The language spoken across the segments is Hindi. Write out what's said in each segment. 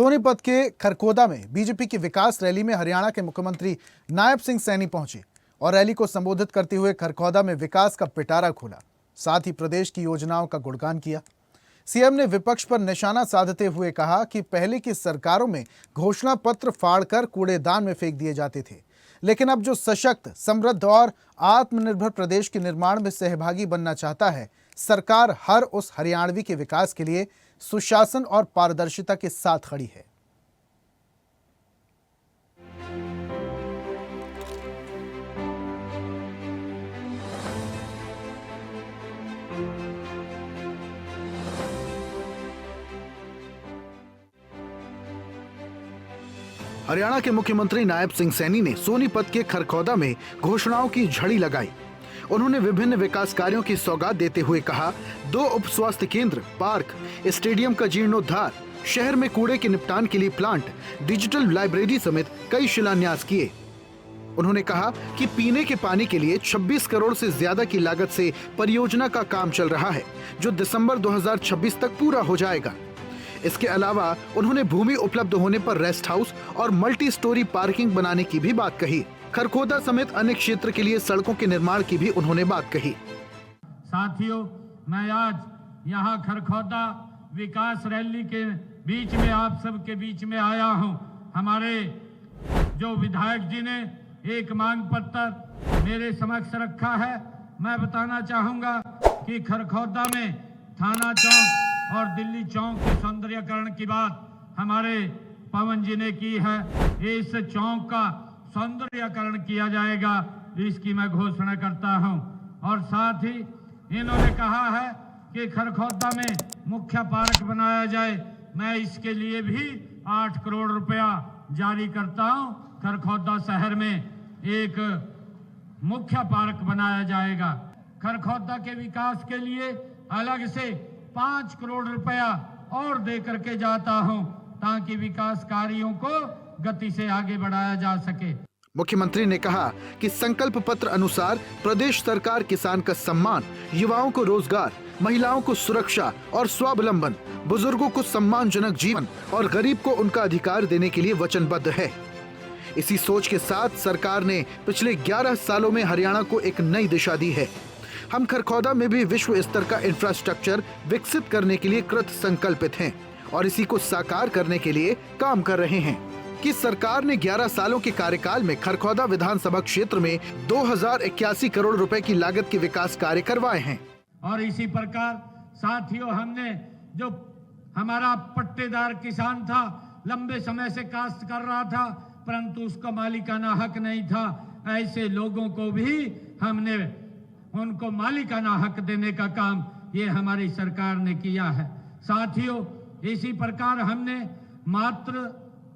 सोनीपत के खरखोदा में बीजेपी की विकास रैली में हरियाणा के मुख्यमंत्री नायब सिंह सैनी पहुंचे और रैली को संबोधित करते हुए खरखोदा में विकास का पिटारा खोला। साथ ही प्रदेश की योजनाओं का गुणगान किया। सीएम ने विपक्ष पर निशाना साधते हुए कहा कि पहले की सरकारों में घोषणा पत्र फाड़कर कूड़ेदान में फेंक दिए जाते थे, लेकिन अब जो सशक्त, समृद्ध और आत्मनिर्भर प्रदेश के निर्माण में सहभागी बनना चाहता है, सरकार हर उस हरियाणवी के विकास के लिए सुशासन और पारदर्शिता के साथ खड़ी है। हरियाणा के मुख्यमंत्री नायब सिंह सैनी ने सोनीपत के खरखोदा में घोषणाओं की झड़ी लगाई। उन्होंने विभिन्न विकास कार्यों की सौगात देते हुए कहा, 2 उप स्वास्थ्य केंद्र, पार्क, स्टेडियम का जीर्णोद्धार, शहर में कूड़े के निपटान के लिए प्लांट, डिजिटल लाइब्रेरी समेत कई शिलान्यास किए। उन्होंने कहा कि पीने के पानी के लिए 26 करोड़ से ज्यादा की लागत से परियोजना का काम चल रहा है, जो दिसंबर 2026 तक पूरा हो जाएगा। इसके अलावा उन्होंने भूमि उपलब्ध होने पर रेस्ट हाउस और मल्टी स्टोरी पार्किंग बनाने की भी बात कही। खरखोदा समेत अन्य क्षेत्र के लिए सड़कों के निर्माण की भी उन्होंने बात कही। साथियों, मैं आज यहाँ खरखोदा विकास रैली के बीच में आप सबके बीच में आया हूँ। हमारे जो विधायक जी ने एक मांग पत्र मेरे समक्ष रखा है। मैं बताना चाहूँगा कि खरखोदा में थाना चौक और दिल्ली चौक के सौंदर्यकरण की बात हमारे पवन जी ने की है। इस चौक का सौंदर्यकरण किया जाएगा, इसकी मैं घोषणा करता हूं। और साथ ही इन्होंने कहा है कि खरखोदा में मुख्य पार्क बनाया जाए। मैं इसके लिए भी 8 करोड़ रुपया जारी करता हूं। खरखोदा शहर में एक मुख्य पार्क बनाया जाएगा। खरखोदा के विकास के लिए अलग से 5 करोड़ रुपया और दे करके जाता हूं, ताकि विकास कार्यों को गति से आगे बढ़ाया जा सके। मुख्यमंत्री ने कहा कि संकल्प पत्र अनुसार प्रदेश सरकार किसान का सम्मान, युवाओं को रोजगार, महिलाओं को सुरक्षा और स्वावलंबन, बुजुर्गों को सम्मानजनक जीवन और गरीब को उनका अधिकार देने के लिए वचनबद्ध है। इसी सोच के साथ सरकार ने पिछले 11 सालों में हरियाणा को एक नई दिशा दी है। हम खरखोदा में भी विश्व स्तर का इंफ्रास्ट्रक्चर विकसित करने के लिए कृत संकल्पित हैं और इसी को साकार करने के लिए काम कर रहे हैं। कि सरकार ने 11 सालों के कार्यकाल में खरखोदा विधानसभा क्षेत्र में 2081 करोड़ रुपए की लागत के विकास कार्य करवाए हैं। और इसी प्रकार साथियों, हमने जो हमारा पट्टेदार किसान था, लंबे समय से काश्त कर रहा था, परंतु उसका मालिकाना हक नहीं था, ऐसे लोगों को भी हमने उनको मालिकाना हक देने का काम ये हमारी सरकार ने किया है। साथियों, इसी प्रकार हमने मात्र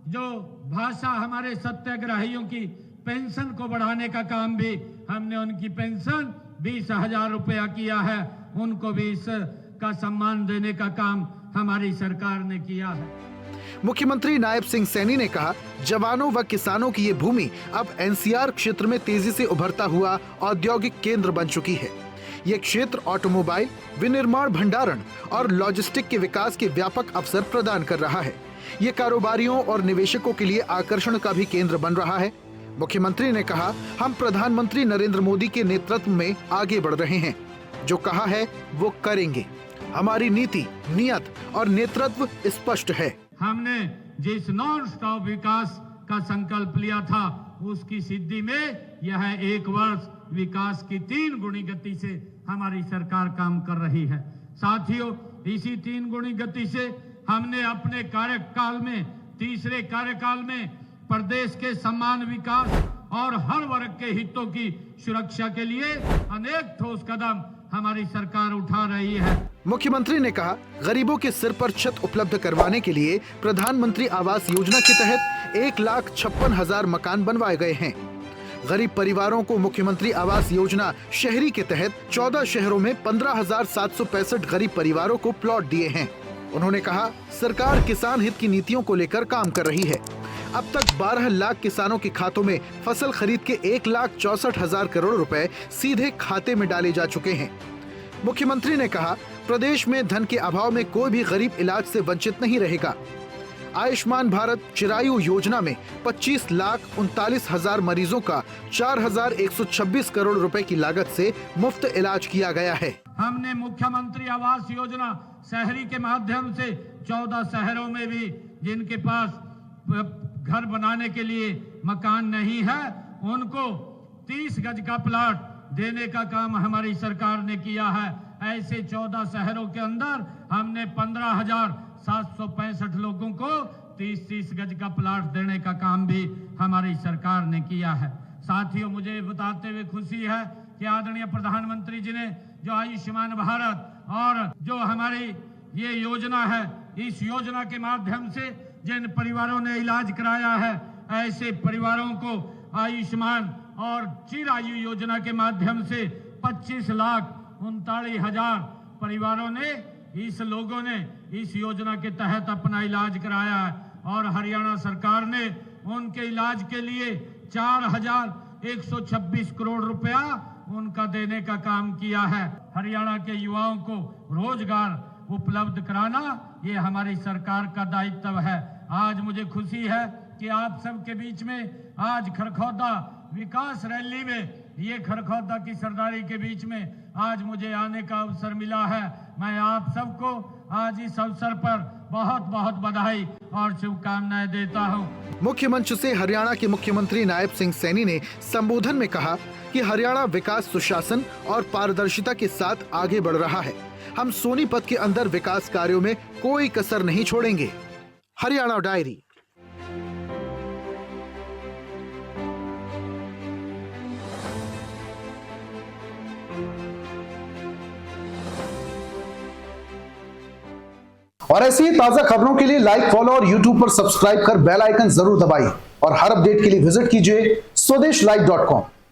जो भाषा हमारे सत्याग्रहियों की पेंशन को बढ़ाने का काम भी हमने उनकी पेंशन 20,000 रुपया किया है, उनको भी इसका सम्मान देने का काम हमारी सरकार ने किया है। मुख्यमंत्री नायब सिंह सैनी ने कहा, जवानों व किसानों की ये भूमि अब एनसीआर क्षेत्र में तेजी से उभरता हुआ औद्योगिक केंद्र बन चुकी है। ये क्षेत्र ऑटोमोबाइल, विनिर्माण, भंडारण और लॉजिस्टिक के विकास के व्यापक अवसर प्रदान कर रहा है। ये कारोबारियों और निवेशकों के लिए आकर्षण का भी केंद्र बन रहा है। मुख्यमंत्री ने कहा, हम प्रधानमंत्री नरेंद्र मोदी के नेतृत्व में आगे बढ़ रहे हैं। जो कहा है वो करेंगे। हमारी नीति, नियत और नेतृत्व स्पष्ट है। हमने जिस नॉन स्टॉप विकास का संकल्प लिया था, उसकी सिद्धि में यह 1 वर्ष विकास की 3 गुणी गति से हमारी सरकार काम कर रही है। साथियों, इसी 3 गुणी गति से हमने अपने कार्यकाल में, तीसरे कार्यकाल में प्रदेश के समान विकास और हर वर्ग के हितों की सुरक्षा के लिए अनेक ठोस कदम हमारी सरकार उठा रही है। मुख्यमंत्री ने कहा, गरीबों के सिर पर छत उपलब्ध करवाने के लिए प्रधानमंत्री आवास योजना के तहत 1,56,000 मकान बनवाए गए हैं। गरीब परिवारों को मुख्यमंत्री आवास योजना शहरी के तहत 14 शहरों में 15,765 गरीब परिवारों को प्लॉट दिए हैं। उन्होंने कहा, सरकार किसान हित की नीतियों को लेकर काम कर रही है। अब तक 12 लाख किसानों के खातों में फसल खरीद के 1,64,000 करोड़ रुपए सीधे खाते में डाले जा चुके हैं। मुख्यमंत्री ने कहा, प्रदेश में धन के अभाव में कोई भी गरीब इलाज से वंचित नहीं रहेगा। आयुष्मान भारत चिरायु योजना में 25,39,000 मरीजों का 4,126 करोड़ रुपए की लागत से मुफ्त इलाज किया गया है। हमने मुख्यमंत्री आवास योजना शहरी के माध्यम से 14 शहरों में भी जिनके पास घर बनाने के लिए मकान नहीं है उनको 30 गज का प्लाट देने का काम हमारी सरकार ने किया है। ऐसे 14 शहरों के अंदर हमने 15,765 लोगों को 30-30 गज का प्लाट देने का काम भी हमारी सरकार ने किया है। साथियों, मुझे बताते हुए खुशी है कि आदरणीय प्रधानमंत्री जी ने जो आयुष्मान भारत और जो हमारी ये योजना है, इस योजना के माध्यम से जिन परिवारों ने इलाज कराया है ऐसे परिवारों को आयुष्मान और चिरायु योजना के माध्यम से 25,39,000 परिवारों ने लोगों ने इस योजना के तहत अपना इलाज कराया है और हरियाणा सरकार ने उनके इलाज के लिए 4,126 करोड़ रुपया उनका देने का काम किया है। हरियाणा के युवाओं को रोजगार उपलब्ध कराना ये हमारी सरकार का दायित्व है। आज मुझे खुशी है कि आप सबके बीच में आज खरखौदा विकास रैली में ये खरखौदा की सरदारी के बीच में आज मुझे आने का अवसर मिला है। मैं आप सबको आज इस अवसर पर बहुत बहुत बधाई और शुभकामनाएं देता हूं। मुख्य मंच से हरियाणा के मुख्यमंत्री नायब सिंह सैनी ने संबोधन में कहा कि हरियाणा विकास, सुशासन और पारदर्शिता के साथ आगे बढ़ रहा है। हम सोनीपत के अंदर विकास कार्यों में कोई कसर नहीं छोड़ेंगे। हरियाणा डायरी। और ऐसी ही ताजा खबरों के लिए लाइक, फॉलो और यूट्यूब पर सब्सक्राइब कर बेल आइकन जरूर दबाइए और हर अपडेट के लिए विजिट कीजिए स्वदेशलाइव.com।